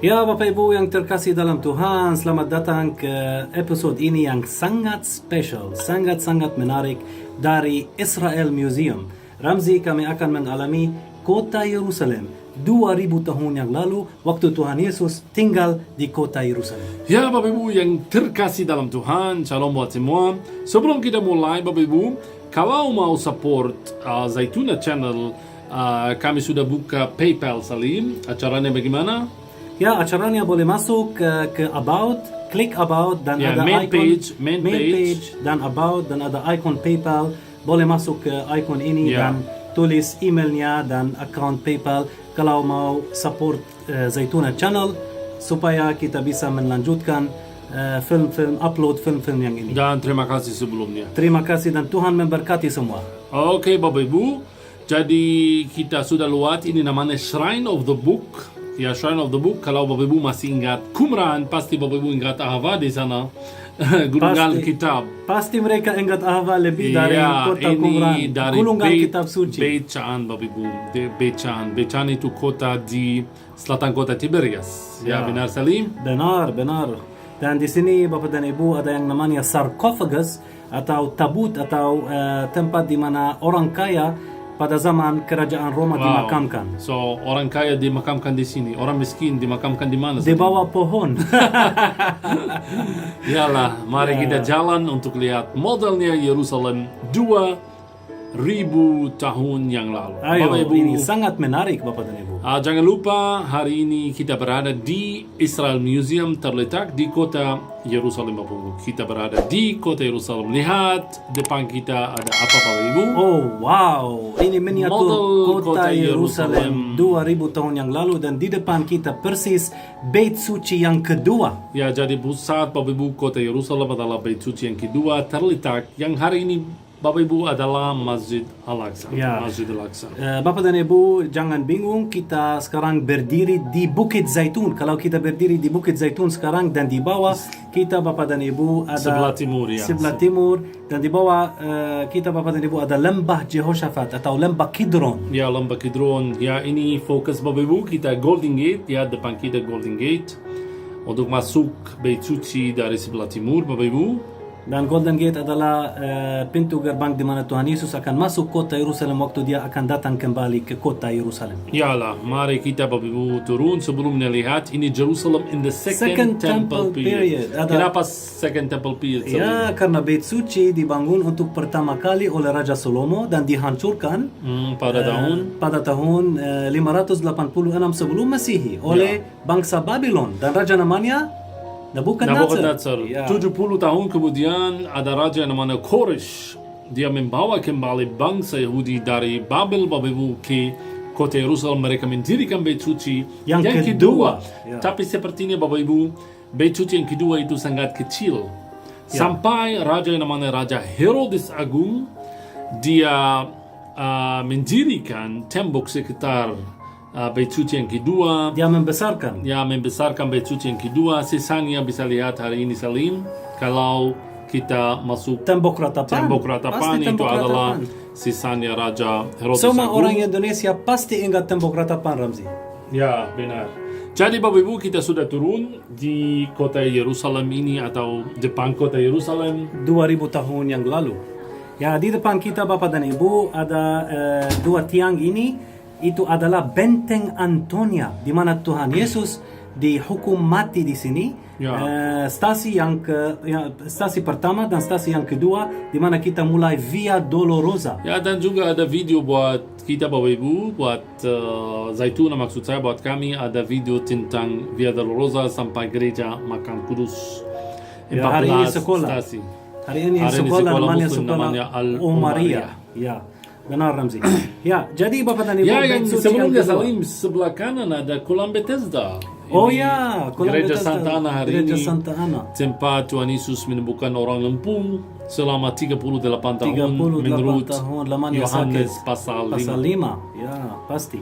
Ya Bapak Ibu yang terkasih dalam Tuhan, selamat datang ke episode ini yang sangat special, sangat-sangat menarik dari Israel Museum. Ramzi, kami akan mengalami kota Yerusalem 2000 tahun yang lalu, waktu Tuhan Yesus tinggal di kota Yerusalem. Ya Bapak Ibu yang terkasih dalam Tuhan, shalom buat semua. Sebelum kita mulai Bapak Ibu, kalau mau support Zaituna Channel, kami sudah buka PayPal Salim. Acaranya bagaimana? Ya, acaranya boleh masuk ke About, klik About dan ada main icon main page dan About dan ada icon PayPal. Boleh masuk ke icon ini dan tulis emailnya dan account PayPal kalau mau support Zaituna Channel supaya kita bisa melanjutkan upload film-film yang ini. Dan terima kasih sebelumnya. Terima kasih dan Tuhan memberkati semua. Oke Bapak Ibu, jadi kita sudah lewat, ini namanya Shrine of the Book. Ya, Shrine of the Book, kalau Bapak Ibu masih ingat Qumran, pasti Bapak Ibu ingat Ahava di sana. Gulungan kitab. Pasti mereka ingat Ahava lebih dari kota Qumran. Gulungan kitab suci. Beit Sha'an Bapak Ibu. Beit Sha'an itu kota di selatan kota Tiberias. Ya, benar Salim? Benar. Dan di sini Bapak dan Ibu ada yang namanya sarcophagus atau tabut atau tempat di mana orang kaya pada zaman kerajaan Roma dimakamkan. So, orang kaya dimakamkan di sini, orang miskin dimakamkan di mana? Di bawah pohon. Yalah, mari kita jalan untuk lihat modelnya Yerusalem 2000 tahun yang lalu. Ayo, Bapak Ibu, ini sangat menarik Bapak dan Ibu. Jangan lupa, hari ini kita berada di Israel Museum, terletak di kota Yerusalem Bapak Ibu. Kita berada di kota Yerusalem. Lihat, depan kita ada apa Bapak Ibu? Oh wow, ini miniatur kota Yerusalem 2000 tahun yang lalu dan di depan kita persis Bait Suci yang kedua. Ya, jadi pusat Bapak Ibu kota Yerusalem adalah Bait Suci yang kedua, terletak yang hari ini Bapak Ibu adalah Masjid Al-Aqsa. Ya. Masjid Al-Aqsa. Bapak dan Ibu jangan bingung, kita sekarang berdiri di Bukit Zaitun. Kalau kita berdiri di Bukit Zaitun sekarang dan di bawah kita Bapak dan Ibu ada sebelah timur ya. Sebelah timur dan di bawah kita Bapak dan Ibu ada Lembah Jehoshaphat atau Lembah Kidron. Ya, Lembah Kidron. Ya, ini fokus Bapak Ibu, kita Golden Gate, ya depan kita Golden Gate. Untuk masuk Bait Suci dari sebelah timur Bapak Ibu. Dan Golden Gate adalah pintu gerbang di mana Tuhan Yesus akan masuk kota Yerusalem waktu dia akan datang kembali ke kota Yerusalem. Yalah, mari kita Bapak Ibu turun sebelum melihat ini Jerusalem in the second temple period. Kenapa second temple period? Ya, karena Bait Suci dibangun untuk pertama kali oleh Raja Salomo dan dihancurkan pada tahun 586 sebelum Masehi oleh bangsa Babylon dan raja namanya Nabukadnezar. Ya. 70 tahun kemudian ada raja namanya Koresh. Dia membawa kembali bangsa Yahudi dari Babel Bapak Ibu ke kota Yerusalem. Mereka mendirikan Bait Suci yang kedua. Ya. Tapi sepertinya Bapak Ibu, Bait Suci yang kedua itu sangat kecil. Ya. Sampai raja yang namanya Raja Herodes Agung, dia mendirikan tembok sekitar Bait Suci yang kedua. Dia membesarkan Bait Suci yang kedua. Sisanya bisa lihat hari ini Salim. Kalau kita masuk tembok ratapan itu adalah sisanya Raja Herodes Semua Agung. orang Indonesia pasti ingat tembok ratapan, Ramzi. Ya, benar. Jadi Bapak Ibu, kita sudah turun di kota Yerusalem ini atau depan kota Yerusalem 2000 tahun yang lalu. Ya, di depan kita Bapak dan Ibu ada dua tiang ini. Itu adalah benteng Antonia di mana Tuhan Yesus dihukum mati di sini. Ya. Stasi pertama dan stasi yang kedua di mana kita mulai Via Dolorosa. Ya, dan juga ada video buat kita Bapak Ibu, buat Zaituna maksud saya, buat kami ada video tentang Via Dolorosa sampai gereja Makam Kudus. Ya, hari ini sekolah. Stasi. Hari ini sekolah namanya Al-Umariyah. Ya. Benar Ramzi. Ya, jadi Bapak dan Ibu, ya, yang sebelumnya Salim sebelah kanan ada kolam Bethesda. Oh ya, Gereja Santa Ana hari ini. Santa Ana. Tempat Tuhan Yesus menyembuhkan orang lumpuh selama 38 tahun menurut Yohanes pasal 5. Ya, pasti.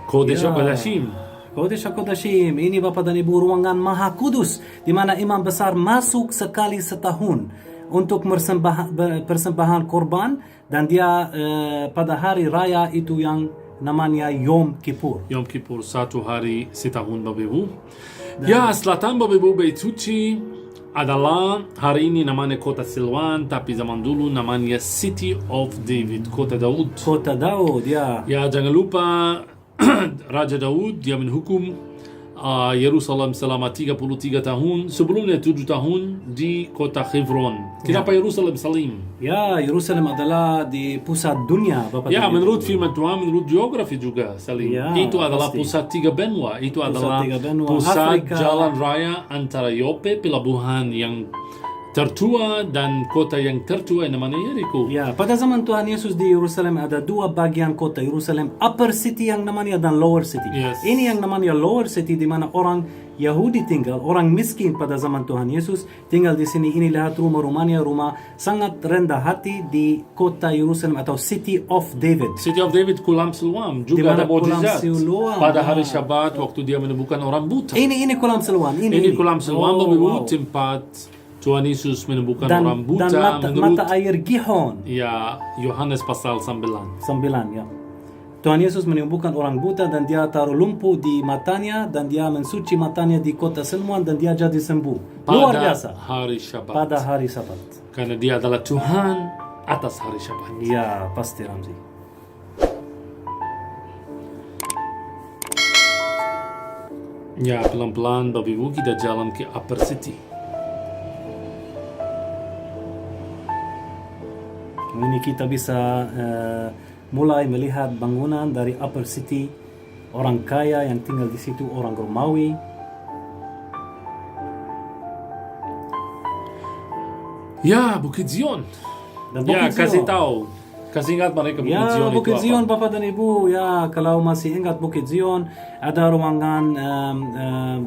Kodesh HaKodashim. Kodesh HaKodashim. Ini Bapak dan Ibu ruangan Maha Kudus di mana imam besar masuk sekali setahun untuk persembahan korban dan dia pada hari raya itu yang namanya Yom Kippur. Yom Kippur, satu hari setahun Bapak Ibu. Ya, selatan Bapak Ibu Bait Suci adalah hari ini namanya Kota Silwan, tapi zaman dulu namanya City of David, Kota Daud. Kota Daud, ya. Ya, jangan lupa Raja Daud dia menghukum Yerusalem selama 33 tahun, sebelumnya 7 tahun di kota Hebron. Kenapa Yerusalem Salim? Ya, Yerusalem adalah di pusat dunia, Bapak Ya, dan Ibu. menurut firman Tuhan, menurut geografi juga Salim. Ya, Itu adalah pasti. pusat tiga benua. Itu adalah tiga benua. pusat Afrika. jalan raya antara Yope, pelabuhan yang tertua, dan kota yang tertua yang namanya Jericho. Ya, pada zaman Tuhan Yesus di Yerusalem ada dua bagian kota Yerusalem, Upper City yang namanya dan Lower City. Yes. Ini yang namanya Lower City di mana orang Yahudi tinggal, orang miskin pada zaman Tuhan Yesus tinggal di sini. Ini lihat rumah-rumahnya, rumah sangat rendah hati di kota Yerusalem atau City of David. City of David, Kulam Siloam, Di juga mana ada Kulam mukjizat Siloam, pada hari ya. Syabat waktu dia menemukan orang buta. Ini Kulam Siloam. Ini Kulam Siloam, Bapak Ibu, wow. tempat Tuhan Yesus menemukan Dan, orang buta dan menurut mata air Gihon. ya Yohanes pasal 9. 9, ya. Tuhan Yesus menyembuhkan orang buta dan dia taruh lumpuh di matanya dan dia mensuci matanya di kota Silwan dan dia jadi sembuh. Luar Pada biasa. hari Syabat. Pada hari Sabat. Karena dia adalah Tuhan atas hari Syabat. Ya, pasti Ramzi. Ya, pelan-pelan Bapak Ibu kita jalan ke Upper City. Ini kita bisa mulai melihat bangunan dari Upper City, orang kaya yang tinggal di situ, orang Romawi. Ya, Bukit Zion. Dan Ya, Bukit kasih Zion. tahu. Kasih ingat mereka Bukit Ya, Zion Bukit itu Zion, apa? Bapak dan Ibu. Ya, kalau masih ingat Bukit Zion, ada ruangan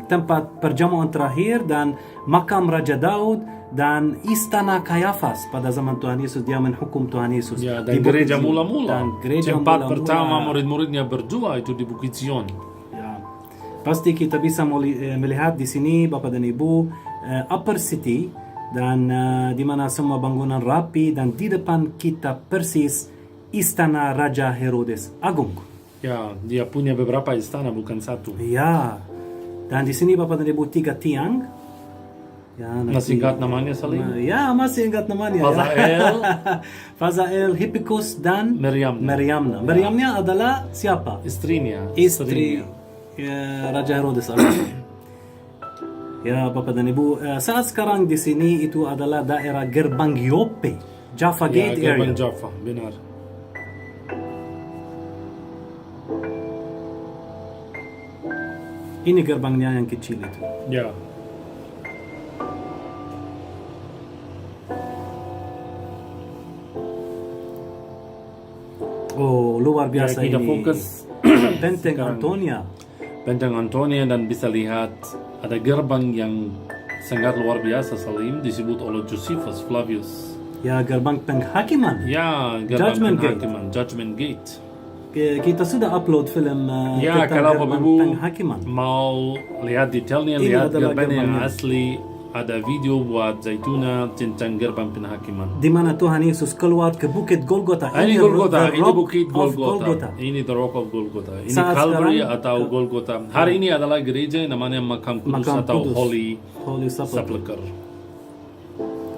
tempat perjamuan terakhir dan makam Raja Daud dan istana Kayafas pada zaman Tuhan Yesus. Dia menghukum Tuhan Yesus. Ya, di dan Bukit gereja Zion. mula-mula. Dan gereja Tempat mula-mula. pertama murid-muridnya berdua itu di Bukit Zion. Ya. Pasti kita bisa melihat di sini Bapak dan Ibu Upper City dan di mana semua bangunan rapi dan di depan kita persis istana Raja Herodes Agung. Ya, dia punya beberapa istana bukan satu. Ya. Dan di sini Bapak dan Ibu 3 tiang. Ya, Masih ingat namanya Salim? Ya, masih ingat namanya. Fazael, Fazael, Hippikus dan Meriamna. Meriamnya adalah siapa? Istrinya. Istri ya, Raja Herodes Agung. Ya, Bapak dan Ibu, saat sekarang di sini itu adalah daerah Gerbang Yope, Jaffa Ya, Gate Gerbang area. Jaffa, benar. Ini gerbangnya yang kecil itu. Ya. Oh, luar Ya, biasa kita ini. fokus Benteng sekarang. Antonia. Benteng Antonia, dan bisa lihat ada gerbang yang sangat luar biasa Salim, disebut oleh Josephus Flavius. Ya, gerbang penghakiman. Ya, gerbang Judgment Gate. penghakiman, Judgment Gate. Kita sudah upload film Ya, tentang kalau Bapak gerbang Ibu penghakiman. mau lihat detailnya, Ini lihat adalah gerbang yang gerbangnya. asli, ada video buat Zaituna tentang gerbang penghakiman. Di mana Tuhan Yesus keluar ke Bukit Golgota. Ini Golgota, the ini Rock Bukit of Golgota. Ini The Rock of Golgota. Ini Saat Calvary sekarang, atau Golgota. Hari ini adalah gereja yang namanya Makam Kudus Makam atau Kudus. Holy Holy Sepulchre. Sepulchre.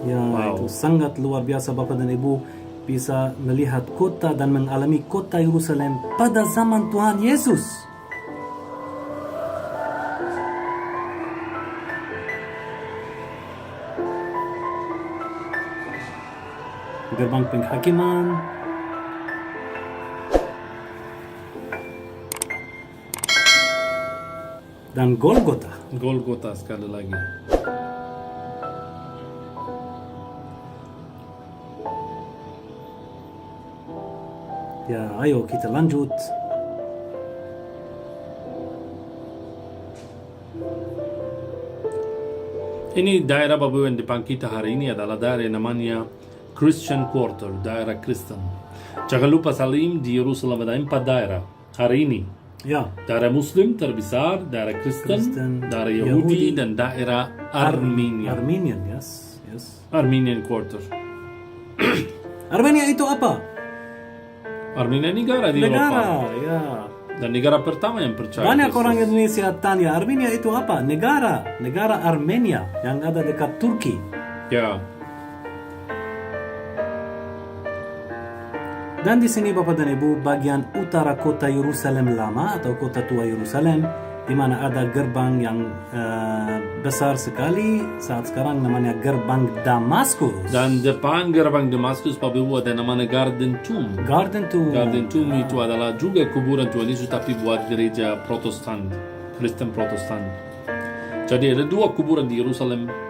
Ya, Wow. itu sangat luar biasa Bapak dan Ibu bisa melihat kota dan mengalami kota Yerusalem pada zaman Tuhan Yesus. Gerbang penghakiman. Dan Golgota. Golgota sekali lagi. Ya, ayo kita lanjut. Ini daerah Bapak Ibu yang depan kita hari ini adalah daerah yang namanya Christian Quarter, daerah Kristen. Jangan lupa Salim, di Yerusalem ada 4 daerah hari ini. Ya, Daerah Muslim terbesar, daerah Kristen, daerah Yahudi, dan daerah Armenia. Armenian, yes. Armenian Quarter. Armenia itu apa? Armenia negara di Eropa. Negara, ya. Dan negara pertama yang percaya Banyak Kristus. orang Indonesia tanya, Armenia itu apa? Negara Armenia yang ada dekat Turki. Ya. Dan di sini Bapak dan Ibu, bagian utara kota Yerusalem lama atau kota tua Yerusalem, di mana ada gerbang yang besar sekali. Saat sekarang namanya gerbang Damaskus. Dan depan gerbang Damaskus, Bapak Ibu, ada namanya Garden Tomb. Garden Tomb. Garden Tomb itu adalah juga kuburan Tuhan Yesus tapi buat gereja Protestan, Kristen Protestan. Jadi ada dua kuburan di Yerusalem.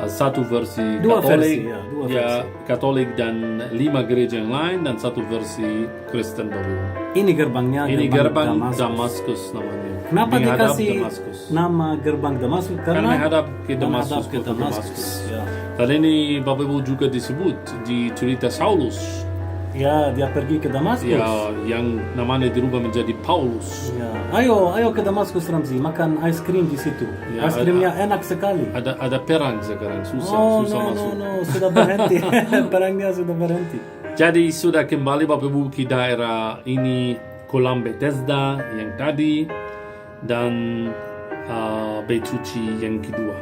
Satu versi Dua Katolik, versi, dua ya, versi. Katolik dan 5 gereja yang lain, dan satu versi Kristen Bapak Ibu. Ini gerbangnya. Ini gerbang Damaskus. Damaskus namanya. Kenapa Menghadap dikasih Damaskus. nama gerbang Damaskus? Karena menghadap ke Damaskus, menghadap ke kota Damaskus. Ya. Dan ini Bapak Ibu juga disebut di cerita Saulus. Ya, dia pergi ke Damaskus. Ya, yang namanya dirubah menjadi Paulus. Ya. Ayo ke Damaskus Ramzi, makan ice cream di situ. Ya, Ice creamnya enak sekali. Ada perang sekarang, susah Oh, masuk. no, sudah berhenti. Perangnya sudah berhenti. Jadi sudah kembali Bapak Ibu ke daerah ini, kolam Bethesda yang tadi, dan Bait Suci yang kedua.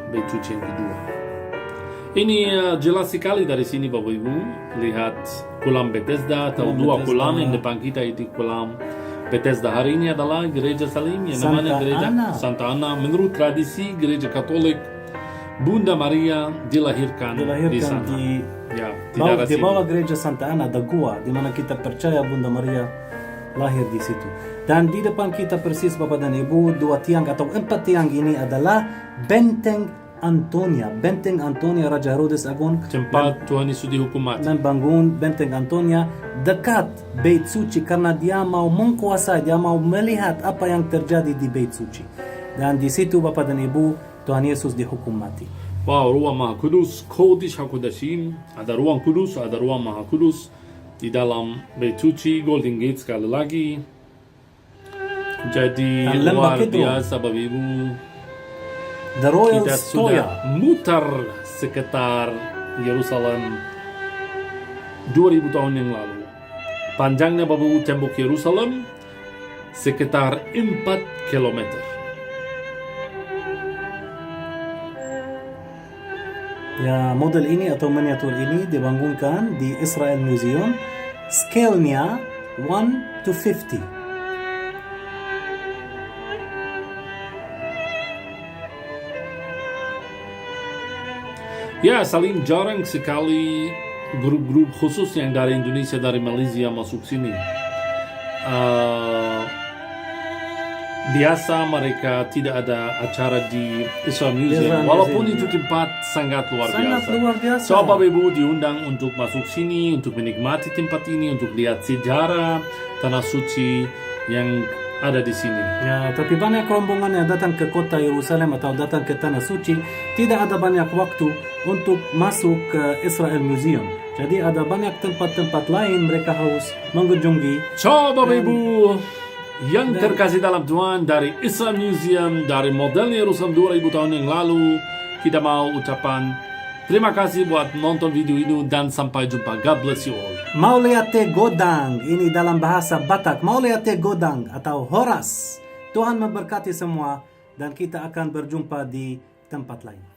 Ini jelas sekali dari sini Bapak Ibu, lihat kolam Bethesda atau Kolam dua Bethesda. kolam yang depan kita itu kolam Bethesda. Hari ini adalah gereja Salim yang namanya Santa gereja Ana. Santa Ana. Menurut tradisi gereja Katolik, Bunda Maria dilahirkan di sana. Di sini. bawah gereja Santa Ana, ada gua di mana kita percaya Bunda Maria lahir di situ. Dan di depan kita persis Bapak dan Ibu, 2 tiang atau 4 tiang ini adalah Benteng Antonia. Benteng Antonia, Raja Herodes Agon Tempat Tuhan Yesus dihukum mati. membangun Benteng Antonia dekat Bait Suci karena dia mau menguasai, dia mau melihat apa yang terjadi di Bait Suci. Dan di situ Bapak dan Ibu, Tuhan Yesus dihukum mati. Wow, ruang Maha Kudus, Kodesh HaKodashim, ada ruang kudus, ada ruang Maha Kudus di dalam Bait Suci, Golden Gate sekali lagi. Jadi Dan lembah luar Kidron. biasa Bapak Ibu. The Royal Kita Stoya. sudah mutar sekitar Yerusalem 2000 tahun yang lalu. Panjangnya Bapak Ibu tembok Yerusalem sekitar 4 kilometer. Ya, model ini atau miniatur ini dibangunkan di Israel Museum. Scale-nya 1 to 50. Ya, Salim, jarang sekali grup-grup khusus yang dari Indonesia, dari Malaysia masuk sini. Biasa mereka tidak ada acara di Israel Museum, Israel walaupun Museum, itu tempat sangat luar Sangat biasa. luar biasa. So, Bapak Ibu diundang untuk masuk sini, untuk menikmati tempat ini, untuk lihat sejarah tanah suci yang ada di sini. Ya, tapi banyak rombongan yang datang ke kota Yerusalem atau datang ke Tanah Suci tidak ada banyak waktu untuk masuk ke Israel Museum. Jadi ada banyak tempat-tempat lain mereka harus mengunjungi. So, Bapak Ibu yang terkasih dalam Tuhan, dari Israel Museum, dari model Yerusalem 2000 tahun yang lalu, kita mau ucapan terima kasih buat nonton video ini dan sampai jumpa. God bless you all. Mauleate Godang, ini dalam bahasa Batak. Mauleate Godang atau Horas. Tuhan memberkati semua dan kita akan berjumpa di tempat lain.